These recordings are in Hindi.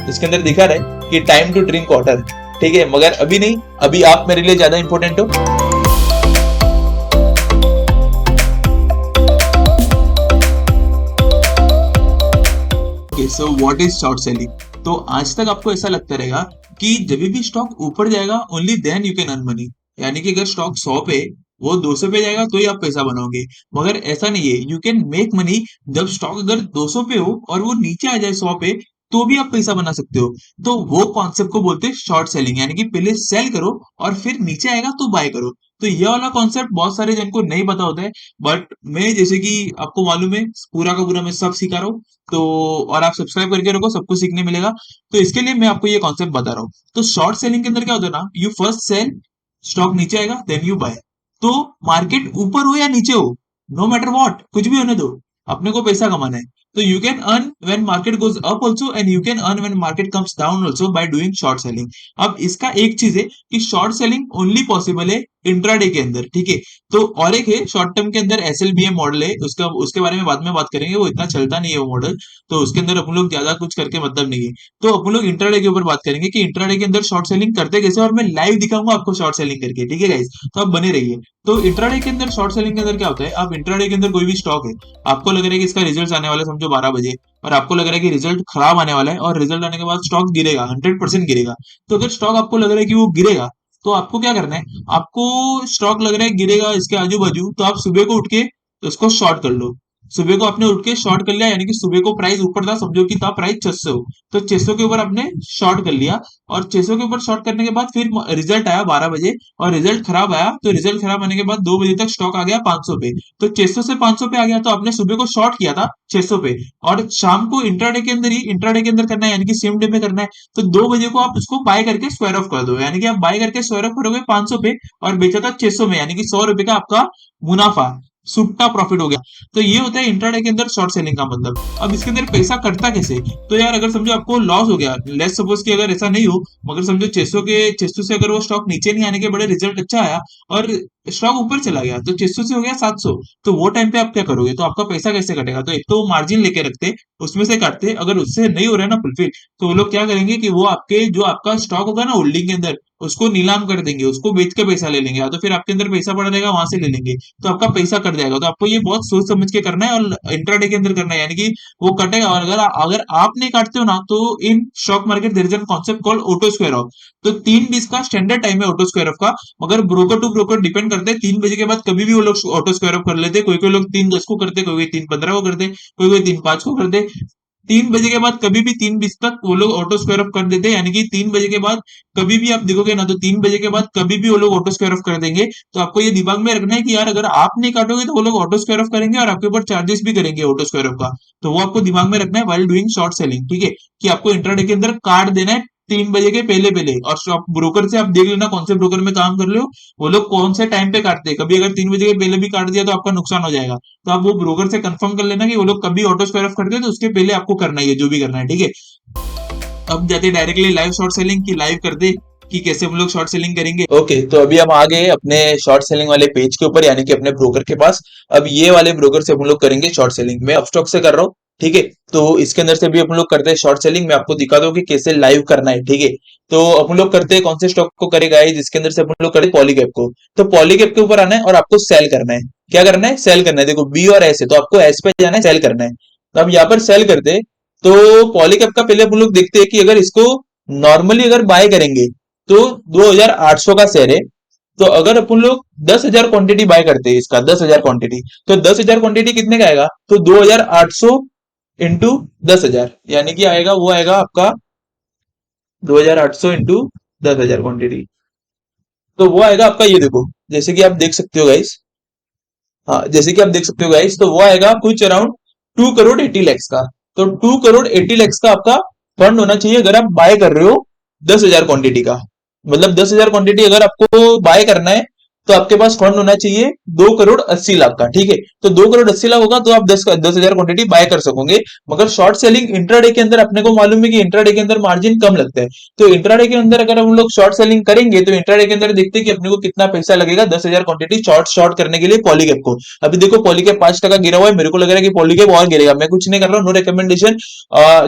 जिसके अंदर दिखा रहा है कि टाइम टू ड्रिंक वाटर, ठीक है, मगर अभी नहीं, अभी आप मेरे लिए ज्यादा इंपॉर्टेंट हो। So what is short selling? तो आज तक आपको ऐसा लगता रहेगा कि जब भी स्टॉक ऊपर जाएगा only then you can earn money, यानी कि अगर स्टॉक 100 पे, वो 200 पे जाएगा तो ही आप पैसा बनाओगे। मगर ऐसा नहीं है, यू कैन मेक मनी जब स्टॉक अगर 200 पे हो और वो नीचे आ जाए 100 पे, तो भी आप पैसा बना सकते हो। तो वो कॉन्सेप्ट को बोलते हैं शॉर्ट सेलिंग, यानी कि पहले सेल करो और फिर नीचे आएगा तो बाय करो। तो ये वाला कॉन्सेप्ट बहुत सारे जन को नहीं पता होता है, बट मैं जैसे कि आपको मालूम है पूरा का पूरा मैं सब सिखा रहा हूँ। तो और आप सब्सक्राइब करके रखो, सब कुछ सीखने मिलेगा। तो इसके लिए मैं आपको ये कॉन्सेप्ट बता रहा हूँ। तो शॉर्ट सेलिंग के अंदर क्या होता है ना, यू फर्स्ट सेल, स्टॉक नीचे आएगा देन यू बाय। तो मार्केट ऊपर हो या नीचे हो, नो मैटर व्हाट, कुछ भी होने दो, अपने को पैसा कमाना है। तो you can earn when market goes up also and you can earn when market comes down also by doing short selling. अब इसका एक चीज है कि शॉर्ट सेलिंग ओनली पॉसिबल है इंट्राडे के अंदर, ठीक है। तो और एक है शॉर्ट टर्म के अंदर एसएलबीएम मॉडल है, उसका उसके बारे में बाद में बात करेंगे, वो इतना चलता नहीं है वो मॉडल। तो उसके अंदर अपन लोग ज्यादा कुछ करके मतलब नहीं है। तो अपन लोग इंट्राडे के ऊपर बात करेंगे कि इंट्राडे के अंदर शॉर्ट सेलिंग करते कैसे, और मैं लाइव दिखाऊंगा आपको शॉर्ट सेलिंग करके, ठीक है गाइस। तो आप बने रहिए। तो इंट्राडे के अंदर शॉर्ट सेलिंग के अंदर क्या होता है, आप इंट्राडे के अंदर कोई भी स्टॉक है, आपको लग रहा है कि इसका रिजल्ट आने वाला है समझो 12 बजे, और आपको लग रहा है कि रिजल्ट खराब आने वाला है और रिजल्ट आने के बाद स्टॉक गिरेगा, 100% गिरेगा। तो अगर स्टॉक आपको लग रहा है कि वो गिरेगा, तो आपको क्या करना है, आपको स्टॉक लग रहा है गिरेगा इसके आजू बाजू, तो आप सुबह को उठ के उसको शॉर्ट कर लो। सुबह को आपने उठ के शॉर्ट कर लिया, यानी कि सुबह को प्राइस ऊपर था, समझो कि था प्राइस 600, तो 600 के ऊपर आपने शॉर्ट कर लिया। और 600 के ऊपर शॉर्ट करने के बाद फिर रिजल्ट आया 12 बजे, और रिजल्ट खराब आया, तो रिजल्ट खराब आने के बाद 2 बजे तक स्टॉक आ गया 500 पे। तो 600 से 500 पे आ गया, तो आपने सुबह को शॉर्ट किया था 600 पे, और शाम को इंट्राडे के अंदर ही, इंट्राडे के अंदर करना है, यानी कि सेम डे में करना है। तो 2 बजे को आप उसको बाय करके स्क्वायर ऑफ कर दो, यानी कि आप बाय करके स्क्वायर ऑफ करोगे 500 पे, और बेचा था 600 में, यानी कि 100 रुपए का आपका मुनाफा, सुट्टा प्रॉफिट हो गया। तो ये होता है इंट्राडे के अंदर शॉर्ट सेलिंग का मतलब। अब इसके अंदर पैसा कटता कैसे? तो यार अगर समझो आपको लॉस हो गया, लेट्स सपोज कि अगर ऐसा नहीं हो, मगर समझो 600 से अगर वो स्टॉक नीचे नहीं आने के बड़े रिजल्ट अच्छा आया और स्टॉक ऊपर चला गया, तो 600 से हो गया 700, तो वो टाइम पे आप क्या करोगे? तो आपका पैसा कैसे कटेगा? तो एक तो मार्जिन लेके रखते, उसमें से काटते, अगर उससे नहीं हो रहा है ना फुलफिल, तो वो लोग क्या करेंगे कि वो आपके जो आपका स्टॉक होगा ना होल्डिंग के अंदर, उसको नीलाम कर देंगे, उसको बेच के पैसा ले लेंगे, या तो फिर आपके अंदर पैसा पड़ा रहेगा वहां से ले लेंगे, तो आपका पैसा कट जाएगा। तो आपको ये बहुत सोच समझ के करना है और इंट्राडे के अंदर करना है, यानी कि वो कटेगा। और अगर अगर आप नहीं काटते हो ना, तो in stock market there is an concept called auto square off. तो 3 20 का स्टैंडर्ड टाइम है ऑटो स्क्वायर ऑफ का, मगर ब्रोकर टू ब्रोकर डिपेंड करते हैं। 3 बजे के बाद कभी भी वो लोग ऑटो स्क्वायर ऑफ कर लेते, कोई कोई लोग 3 10 को करते, कोई कोई 3 15 को करते, कोई कोई 3 5 को करते। 3 बजे के बाद कभी भी 3 20 तक वो लोग ऑटो स्क्वायर ऑफ कर देते हैं, यानी कि 3 बजे के बाद कभी भी आप देखोगे ना, तो 3 बजे के बाद कभी भी वो लोग ऑटो स्क्वायर ऑफ कर देंगे। तो आपको ये दिमाग में रखना है कि यार अगर आप नहीं काटोगे तो वो लोग ऑटो स्क्वायर ऑफ करेंगे, और आपके ऊपर चार्जेस भी करेंगे ऑटो स्क्वायर ऑफ का। तो वो आपको दिमाग में रखना है वाइल डूइंग शॉर्ट सेलिंग, ठीक है, कि आपको इंट्राडे के अंदर काट देना है 3 बजे के पहले पहले। और शॉप ब्रोकर से आप देख लेना कौन से ब्रोकर में काम कर रहे हो, वो लोग कौन से टाइम पे काटते हैं। कभी अगर 3 बजे के पहले भी काट दिया तो आपका नुकसान हो जाएगा। तो आप वो ब्रोकर से कंफर्म कर लेना कि वो लोग कभी ऑटो स्क्वायर ऑफ करते हैं, तो उसके पहले आपको करना ही है जो भी करना है, ठीक है। अब जाते डायरेक्टली लाइव शॉर्ट सेलिंग की, लाइव कर दे कि कैसे हम लोग शॉर्ट सेलिंग करेंगे। ओके, तो अभी हम आ गए अपने शॉर्ट सेलिंग वाले पेज के ऊपर, यानी कि अपने ब्रोकर के पास। अब ये वाले ब्रोकर से हम लोग करेंगे शॉर्ट सेलिंग। मैं अपस्टॉक से कर रहा हूँ, ठीक है। तो इसके अंदर से भी अपन लोग करते हैं शॉर्ट सेलिंग। मैं आपको दिखा दूं कि कैसे लाइव करना है, ठीक है। तो अपन लोग करते हैं कौन से स्टॉक को करेगा है, जिसके अंदर से अपन लोग करते पॉलीकैप को। तो पॉलीकैप के ऊपर आना है और आपको सेल करना है। क्या करना है? सेल करना है। देखो बी और एस है, तो आपको एस पे जाना है, सेल करना है। तो अब यहाँ पर सेल करते हैं। तो पॉलीकैप का पहले अपन लोग देखते हैं कि अगर इसको नॉर्मली अगर बाय करेंगे तो 2800 का शेयर है। तो अगर अपन लोग 10,000 क्वांटिटी बाय करते हैं इसका, 10,000 क्वांटिटी, तो 10,000 क्वांटिटी कितने का आएगा? तो 2,800 इंटू 10,000, यानी कि आएगा, वो आएगा आपका 2,800 इंटू 10,000 क्वांटिटी। तो वो आएगा आपका, ये देखो जैसे कि आप देख सकते हो गाइस, हाँ जैसे कि आप देख सकते हो गाइस, तो वो आएगा कुछ अराउंड 2 करोड़ 80 लाख का। तो 2 करोड़ 80 लाख का आपका फंड होना चाहिए अगर आप बाय कर रहे हो 10,000 क्वांटिटी का। मतलब 10,000 क्वांटिटी अगर आपको बाय करना है, तो आपके पास फंड होना चाहिए 2 करोड़ 80 लाख का। ठीक है, तो 2 करोड़ 80 लाख होगा तो आप 10 10 हजार क्वांटिटी बाय कर सकोगे। मगर शॉर्ट सेलिंग इंट्राडे के अंदर अपने को मालूम है कि इंट्राडे के अंदर मार्जिन कम लगता है। तो इंट्राडे के अंदर अगर हम लोग शॉर्ट सेलिंग करेंगे तो इंट्राडे के अंदर देखते हैं कि अपने को कितना पैसा लगेगा 10 हजार क्वांटिटी शॉर्ट शॉर्ट करने के लिए पॉलीकैप को। अभी देखो पॉलीकैप 5 टका गिरा हुआ है, मेरे को लग रहा है कि पॉलीकैप और गिरेगा। मैं कुछ नहीं कर रहा हूँ, no recommendation,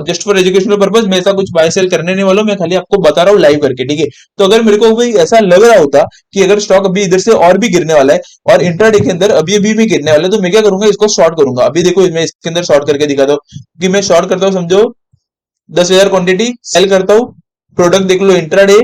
just for educational purpose. मैं ऐसा कुछ बाय सेल करने नहीं वाला हूं, मैं खाली आपको बता रहा हूँ लाइव करके। ठीक है, तो अगर मेरे को भी ऐसा लग रहा होता कि अगर स्टॉक अभी इधर से और भी गिरने वाला है और इंट्राडे के अंदर अभी अभी भी गिरने वाला है, तो मैं क्या करूंगा, इसको शॉर्ट करूंगा। अभी देखो मैं इसके अंदर शॉर्ट करके दिखा दो कि मैं शॉर्ट करता हूँ, समझो 10 हजार क्वांटिटी सेल करता हूँ। प्रोडक्ट देख लो इंट्राडे,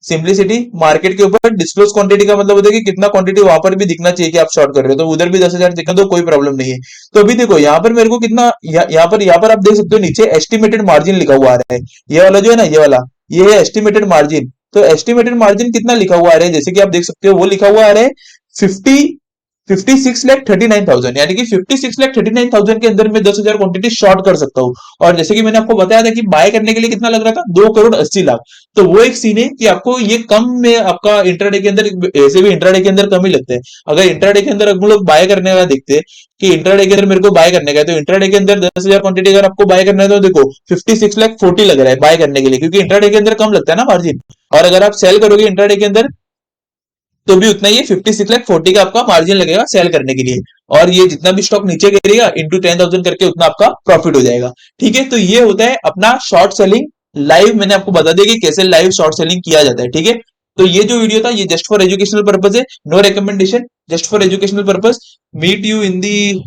सिंपलिसिटी, मार्केट के ऊपर डिस्क्लोज क्वांटिटी का मतलब होता है कि कितना क्वांटिटी वहां पर भी दिखना चाहिए कि आप शॉर्ट कर रहे हो, तो उधर भी 10 हजार दिखा तो कोई प्रॉब्लम नहीं है। तो अभी देखो यहाँ पर मेरे को कितना, यहाँ पर आप देख सकते हो नीचे एस्टिमेटेड मार्जिन लिखा हुआ आ रहा है। ये वाला जो है ना, ये वाला, ये है एस्टिमेटेड मार्जिन। तो एस्टिमेटेड मार्जिन कितना लिखा हुआ आ रहा है, जैसे कि आप देख सकते हो वो लिखा हुआ आ रहा है 56,39,000, यानी कि 56,39,000 के अंदर में 10 हजार क्वांटिटी शॉर्ट कर सकता हूँ। और जैसे कि मैंने आपको बताया था कि बाय करने के लिए कितना लग रहा था, 2 करोड़ 80 लाख। तो वो एक सीन है कि आपको ये कम में आपका इंट्राडे के अंदर, ऐसे भी इंट्राडे के अंदर कम ही लगते हैं। अगर इंट्राडे के अंदर हम लोग बाय करने का देखते हैं कि इंट्राडे के अंदर मेरे को बाय करने का है, तो इंट्राडे के अंदर 10 हजार क्वांटिटी अगर आपको बाय करना है तो देखो 56,40 लग रहा है बाय करने के लिए, क्योंकि इंट्राडे के अंदर कम लगता है ना मार्जिन। और अगर आप सेल करोगे इंट्राडे के अंदर तो भी उतना ही 56,40 का आपका मार्जिन लगेगा सेल करने के लिए। और ये जितना भी स्टॉक नीचे गिरेगा इंटू 10,000 करके उतना आपका प्रॉफिट हो जाएगा। ठीक है, तो ये होता है अपना शॉर्ट सेलिंग लाइव। मैंने आपको बता दिया कि कैसे लाइव शॉर्ट सेलिंग किया जाता है। ठीक है, तो ये जो वीडियो था ये जस्ट फॉर एजुकेशनल पर्पज है, no recommendation, just for educational purpose. Meet you in the,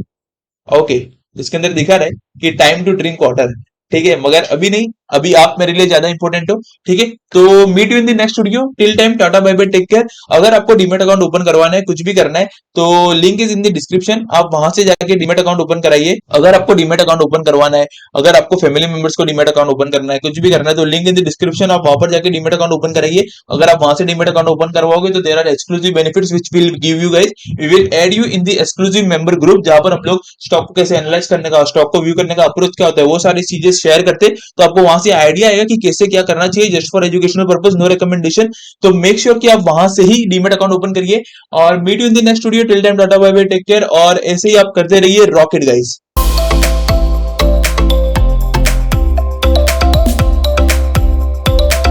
okay, इसके अंदर दिखा रहा है कि टाइम टू ड्रिंक वाटर। ठीक है, मगर अभी नहीं, अभी आप मेरे लिए ज्यादा इंपॉर्टेंट हो। ठीक है, तो meet you in the next video, till time tata bye bye, take care. अगर आपको डीमेट अकाउंट ओपन करवाना है, कुछ भी करना है, तो link is in the description, आप वहां से जाके डीमेट अकाउंट ओपन कराइए। अगर आपको डीमेट अकाउंट ओपन करवाना है, अगर आपको फैमिली मेंबर्स को डीमेट अकाउंट ओपन करना है, कुछ भी करना है, तो लिंक इन द डिस्क्रिप्शन, आप वहां पर जाके डीमेट अकाउंट ओपन कराइए। अगर आप वहां से डीमेट अकाउंट ओपन करवाओगे तो there are exclusive benefits which will give you guys. We will add you in the exclusive member group, जहां पर हम लोग स्टॉक को कैसे एनालाइज करने का, स्टॉक को व्यू करने का अप्रोच क्या होता है, वो सारी चीजें शेयर करते हैं। तो आपको वहां से आइडिया आएगा कि कैसे क्या करना चाहिए, just for educational purpose, no recommendation. तो मेक श्योर कि आप वहां से ही डीमेट अकाउंट ओपन करिए। और meet you in the next video, till time tata bye bye, take care. और ऐसे ही आप करते रहिए रॉकेट गाइस।